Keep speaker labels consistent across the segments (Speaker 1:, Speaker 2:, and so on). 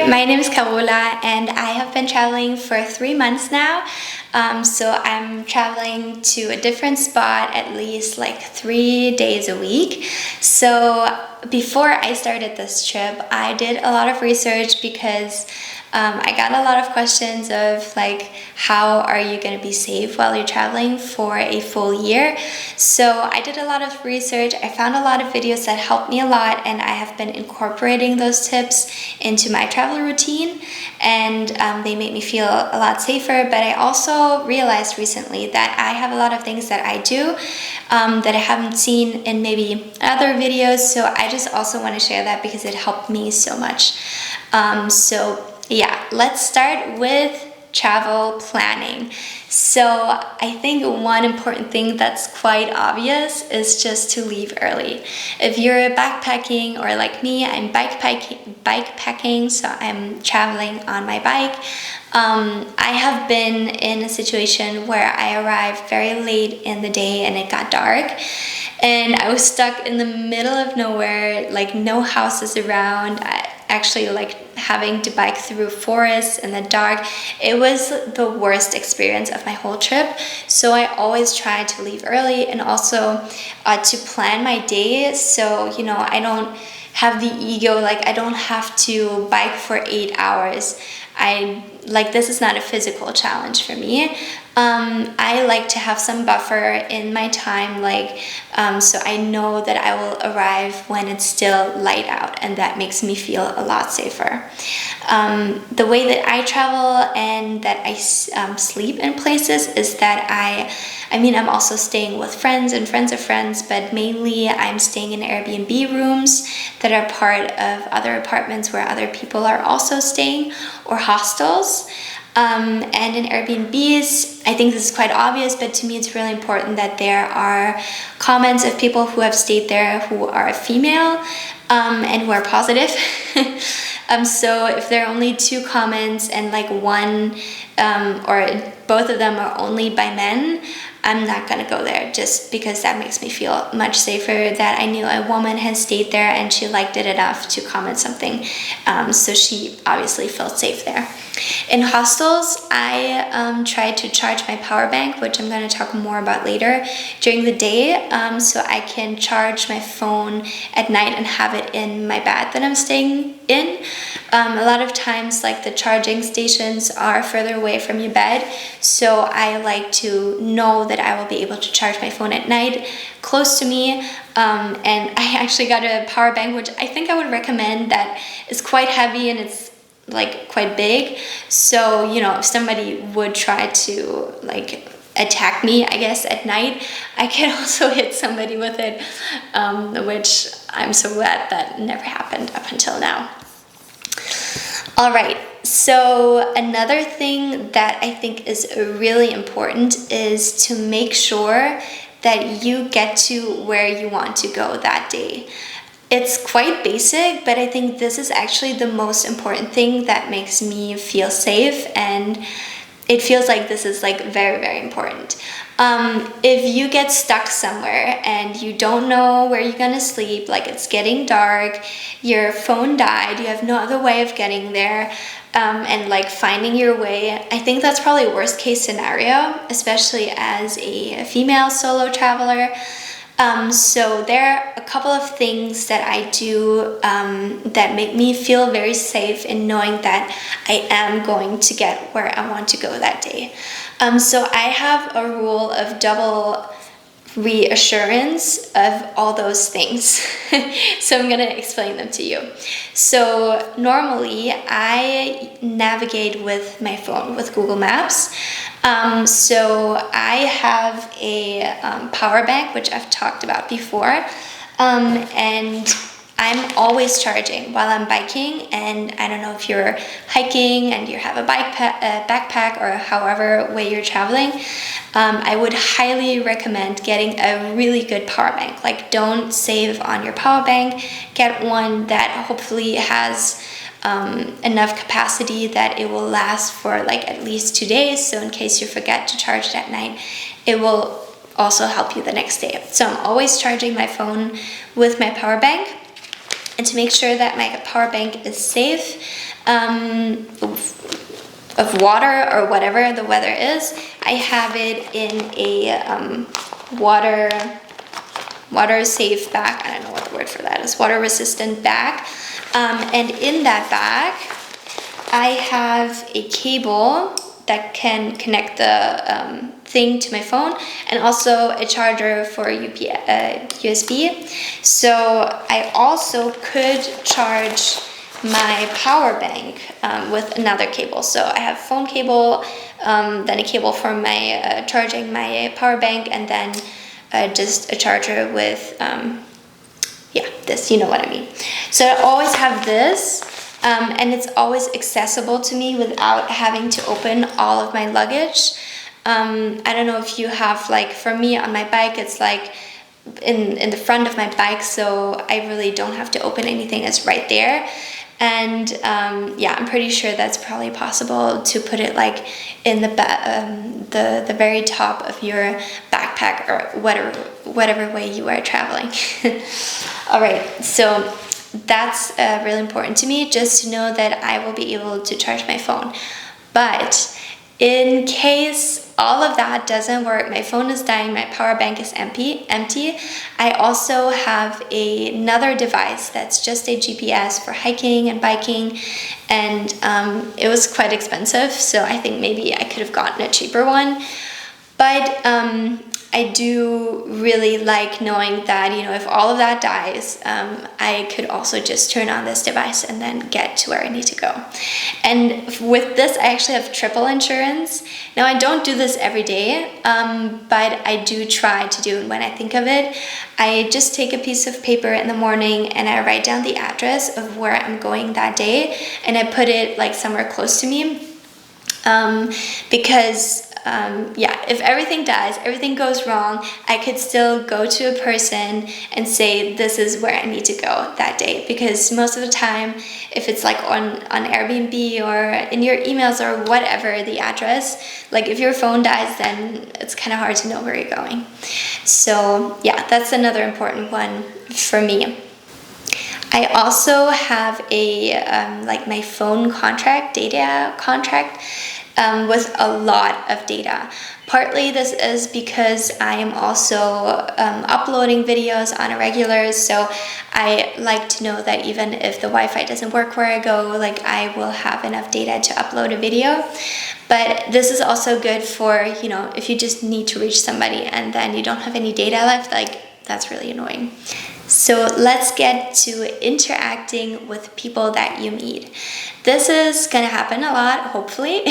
Speaker 1: my name is Carola and I have been traveling for 3 months now. So I'm traveling to a different spot at least like 3 days a week. So before I started this trip, I did a lot of research because I got a lot of questions of like, how are you going to be safe while you're traveling for a full year? So I did a lot of research. I found a lot of videos that helped me a lot, and I have been incorporating those tips into my travel routine, and they make me feel a lot safer. But I also realized recently that I have a lot of things that I do that I haven't seen in maybe other videos, so I just also want to share that because it helped me so much. So yeah, let's start with travel planning. So I think one important thing that's quite obvious is just to leave early. If you're backpacking, or like me, I'm bikepacking, so I'm traveling on my bike. I have been in a situation where I arrived very late in the day and it got dark, and I was stuck in the middle of nowhere, like no houses around. Actually, like having to bike through forests in the dark. It was the worst experience of my whole trip. So I always try to leave early, and also to plan my day, so you know, I don't have the ego, like I don't have to bike for 8 hours. This is not a physical challenge for me. I like to have some buffer in my time, so I know that I will arrive when it's still light out, and that makes me feel a lot safer. The way that I travel and that I sleep in places is that I'm also staying with friends and friends of friends, but mainly I'm staying in Airbnb rooms that are part of other apartments where other people are also staying, or hostels. And in Airbnbs, I think this is quite obvious, but to me it's really important that there are comments of people who have stayed there who are female and who are positive. So if there are only 2 comments and like one or both of them are only by men, I'm not gonna go there, just because that makes me feel much safer that I knew a woman has stayed there and she liked it enough to comment something. So she obviously felt safe there. In hostels, I try to charge my power bank, which I'm going to talk more about later, during the day, so I can charge my phone at night and have it in my bed that I'm staying in. A lot of times, like, the charging stations are further away from your bed, so I like to know that I will be able to charge my phone at night close to me. And I actually got a power bank, which I think I would recommend, that is quite heavy and it's like quite big, so you know, if somebody would try to like attack me, I guess, at night, I can also hit somebody with it, which I'm so glad that never happened up until now. All right, so another thing that I think is really important is to make sure that you get to where you want to go that day. It's quite basic, but I think this is actually the most important thing that makes me feel safe, and it feels like this is like very, very important. If you get stuck somewhere and you don't know where you're gonna sleep, like it's getting dark, your phone died, you have no other way of getting there, and like finding your way, I think that's probably worst case scenario, especially as a female solo traveler. So there are a couple of things that I do that make me feel very safe in knowing that I am going to get where I want to go that day. So I have a rule of double reassurance of all those things. So I'm going to explain them to you. So normally I navigate with my phone with Google Maps. So I have a power bank, which I've talked about before, and I'm always charging while I'm biking. And I don't know if you're hiking and you have a backpack or however way you're traveling, I would highly recommend getting a really good power bank. Like, don't save on your power bank, get one that hopefully has enough capacity that it will last for like at least 2 days, so in case you forget to charge it at night, it will also help you the next day. So I'm always charging my phone with my power bank. And to make sure that my power bank is safe of water or whatever the weather is, I have it in a water safe bag. I don't know what the word for that is. Water resistant bag. And in that bag, I have a cable that can connect the thing to my phone, and also a charger for USB. So I also could charge my power bank with another cable. So I have phone cable, then a cable for my charging my power bank, and then just a charger with this, you know what I mean. So I always have this, and it's always accessible to me without having to open all of my luggage. I don't know if you have, like, for me on my bike, it's like in the front of my bike, so I really don't have to open anything. It's right there. And I'm pretty sure that's probably possible to put it like in the very top of your backpack, or whatever way you are traveling. All right, so that's really important to me, just to know that I will be able to charge my phone. But in case all of that doesn't work, my phone is dying, my power bank is empty, I also have another device that's just a GPS for hiking and biking, and it was quite expensive, so I think maybe I could have gotten a cheaper one. But I do really like knowing that, you know, if all of that dies, I could also just turn on this device and then get to where I need to go. And with this, I actually have triple insurance. Now, I don't do this every day, but I do try to do it when I think of it. I just take a piece of paper in the morning and I write down the address of where I'm going that day, and I put it like somewhere close to me, because if everything dies, everything goes wrong, I could still go to a person and say, this is where I need to go that day. Because most of the time, if it's like on Airbnb or in your emails or whatever, the address, like if your phone dies, then it's kind of hard to know where you're going. So yeah, that's another important one for me. I also have a like my phone contract, data contract, with a lot of data. Partly this is because I am also uploading videos on a regular, so I like to know that even if the Wi-Fi doesn't work where I go, like I will have enough data to upload a video. But this is also good for, you know, if you just need to reach somebody and then you don't have any data left, like that's really annoying. So let's get to interacting with people that you meet. This is gonna happen a lot, hopefully,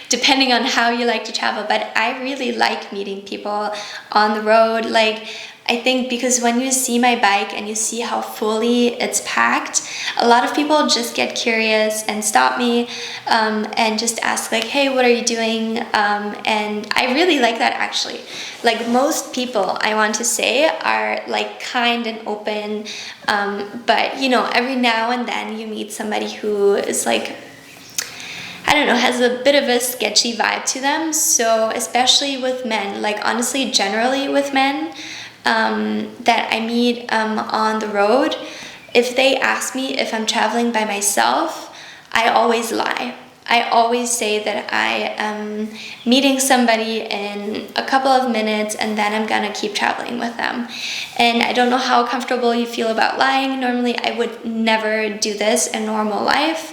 Speaker 1: depending on how you like to travel, but I really like meeting people on the road. Like, I think because when you see my bike and you see how fully it's packed, a lot of people just get curious and stop me and just ask like, hey, what are you doing? And I really like that, actually. Like, most people, I want to say, are like kind and open, but you know, every now and then you meet somebody who is like, I don't know, has a bit of a sketchy vibe to them. So especially with men, like honestly, generally with men that I meet on the road, if they ask me if I'm traveling by myself, I always lie. I always say that I am meeting somebody in a couple of minutes and then I'm gonna keep traveling with them. And I don't know how comfortable you feel about lying. Normally I would never do this in normal life.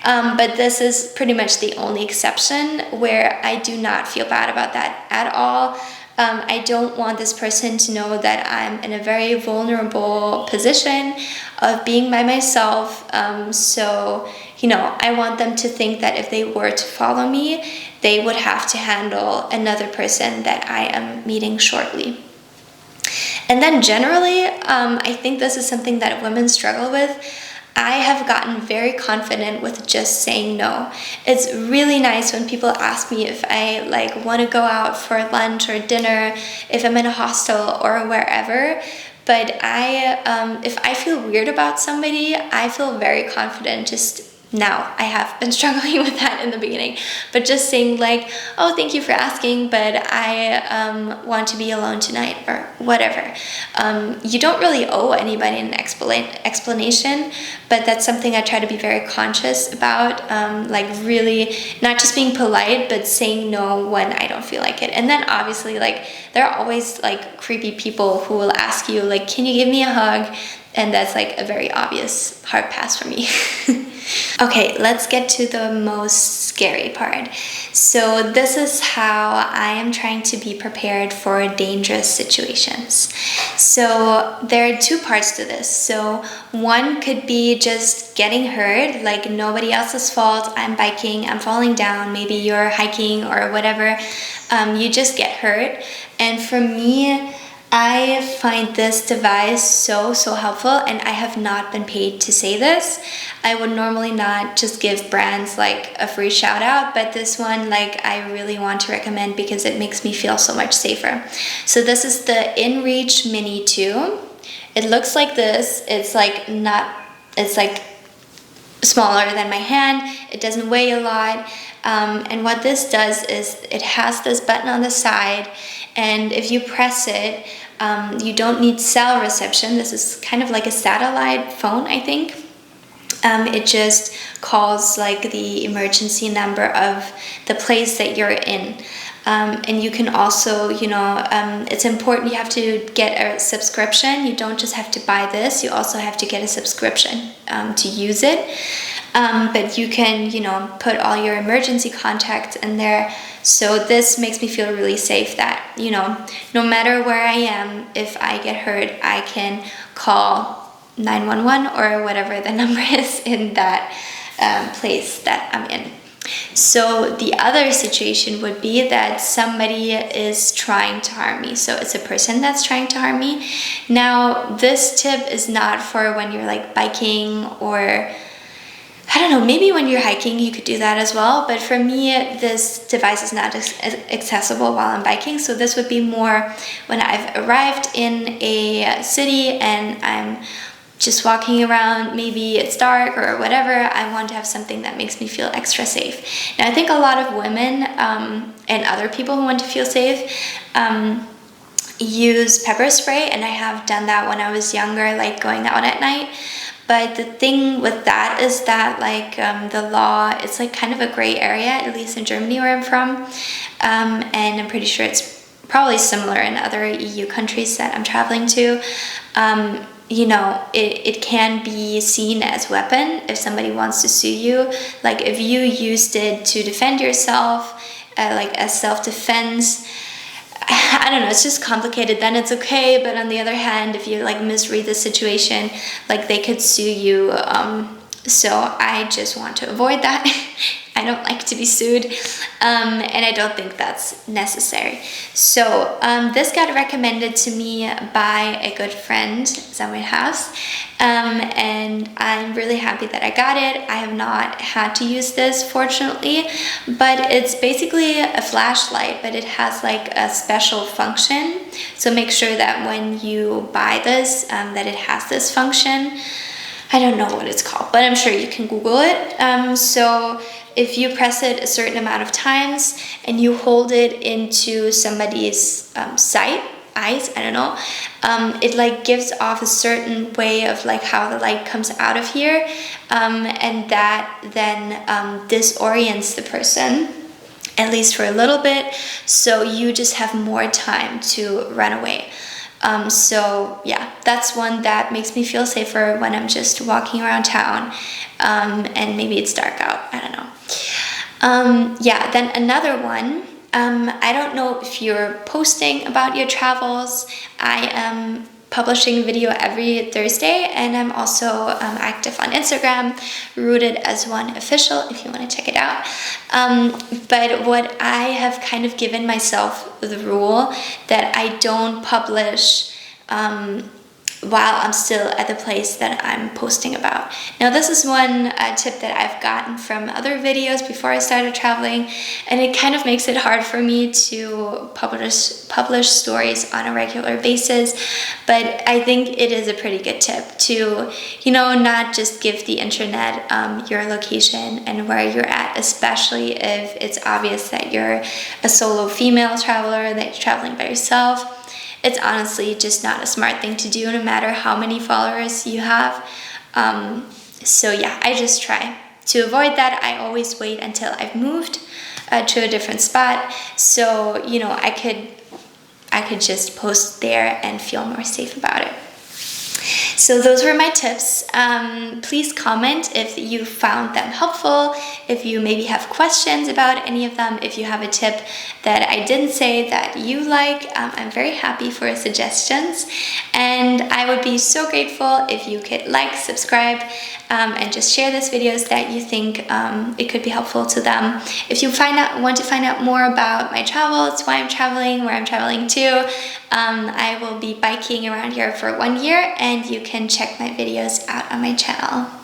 Speaker 1: But this is pretty much the only exception where I do not feel bad about that at all. I don't want this person to know that I'm in a very vulnerable position of being by myself. So, you know, I want them to think that if they were to follow me, they would have to handle another person that I am meeting shortly. And then generally, I think this is something that women struggle with. I have gotten very confident with just saying no. It's really nice when people ask me if I like want to go out for lunch or dinner, if I'm in a hostel or wherever. But if I feel weird about somebody, I feel very confident just now. I have been struggling with that in the beginning, but just saying like, oh, thank you for asking, but I want to be alone tonight, or whatever. You don't really owe anybody an explanation, but that's something I try to be very conscious about, like really not just being polite, but saying no when I don't feel like it. And then obviously, like, there are always like creepy people who will ask you like, can you give me a hug? And that's like a very obvious hard pass for me. Okay, let's get to the most scary part. So this is how I am trying to be prepared for dangerous situations. So there are two parts to this. So one could be just getting hurt, like nobody else's fault. I'm biking, I'm falling down, maybe you're hiking or whatever. You just get hurt. And for me, I find this device so helpful, and I have not been paid to say this. I would normally not just give brands like a free shout out, but this one, like, I really want to recommend because it makes me feel so much safer. So this is the InReach Mini 2. It looks like this. It's like smaller than my hand. It doesn't weigh a lot. And what this does is it has this button on the side, and if you press it, you don't need cell reception. This is kind of like a satellite phone, I think. It just calls like the emergency number of the place that you're in. And you can also, it's important, you have to get a subscription. You don't just have to buy this, you also have to get a subscription to use it. But you can, put all your emergency contacts in there. So this makes me feel really safe that, no matter where I am, if I get hurt, I can call 911 or whatever the number is in that place that I'm in. So the other situation would be that somebody is trying to harm me. So it's a person that's trying to harm me. Now, this tip is not for when you're like biking, or I don't know, maybe when you're hiking you could do that as well. But for me, this device is not accessible while I'm biking. So this would be more when I've arrived in a city and I'm just walking around, maybe it's dark or whatever, I want to have something that makes me feel extra safe. Now, I think a lot of women and other people who want to feel safe use pepper spray, and I have done that when I was younger, like going out at night. But the thing with that is that like the law, it's like kind of a gray area, at least in Germany where I'm from. And I'm pretty sure it's probably similar in other EU countries that I'm traveling to. It can be seen as a weapon if somebody wants to sue you. Like if you used it to defend yourself, like as self-defense, I don't know, it's just complicated, then it's okay. But on the other hand, if you like misread the situation, like they could sue you. So I just want to avoid that. I don't like to be sued, and I don't think that's necessary. So this got recommended to me by a good friend at my house, and I'm really happy that I got it. I have not had to use this, fortunately, but it's basically a flashlight, but it has like a special function. So make sure that when you buy this, that it has this function. I don't know what it's called, but I'm sure you can Google it. So if you press it a certain amount of times and you hold it into somebody's eyes, I don't know, it like gives off a certain way of like how the light comes out of here, and that then disorients the person, at least for a little bit, so you just have more time to run away. So yeah, that's one that makes me feel safer when I'm just walking around town, and maybe it's dark out, I don't know. Yeah, then another one, I don't know if you're posting about your travels. I am publishing a video every Thursday, and I'm also active on Instagram, Rooted as One Official, if you want to check it out. But what I have kind of given myself the rule that I don't publish while I'm still at the place that I'm posting about. Now, this is one tip that I've gotten from other videos before I started traveling, and it kind of makes it hard for me to publish stories on a regular basis, but I think it is a pretty good tip to, you know, not just give the internet your location and where you're at, especially if it's obvious that you're a solo female traveler, that you're traveling by yourself. It's honestly just not a smart thing to do, no matter how many followers you have. So yeah, I just try to avoid that. I always wait until I've moved to a different spot, so you know I could just post there and feel more safe about it. So those were my tips. Please comment if you found them helpful, if you maybe have questions about any of them, if you have a tip that I didn't say that you like. I'm very happy for suggestions, and I would be so grateful if you could like, subscribe, and just share these videos that you think it could be helpful to them. If you want to find out more about my travels, why I'm traveling, where I'm traveling to, I will be biking around here for 1 year, and you can check my videos out on my channel.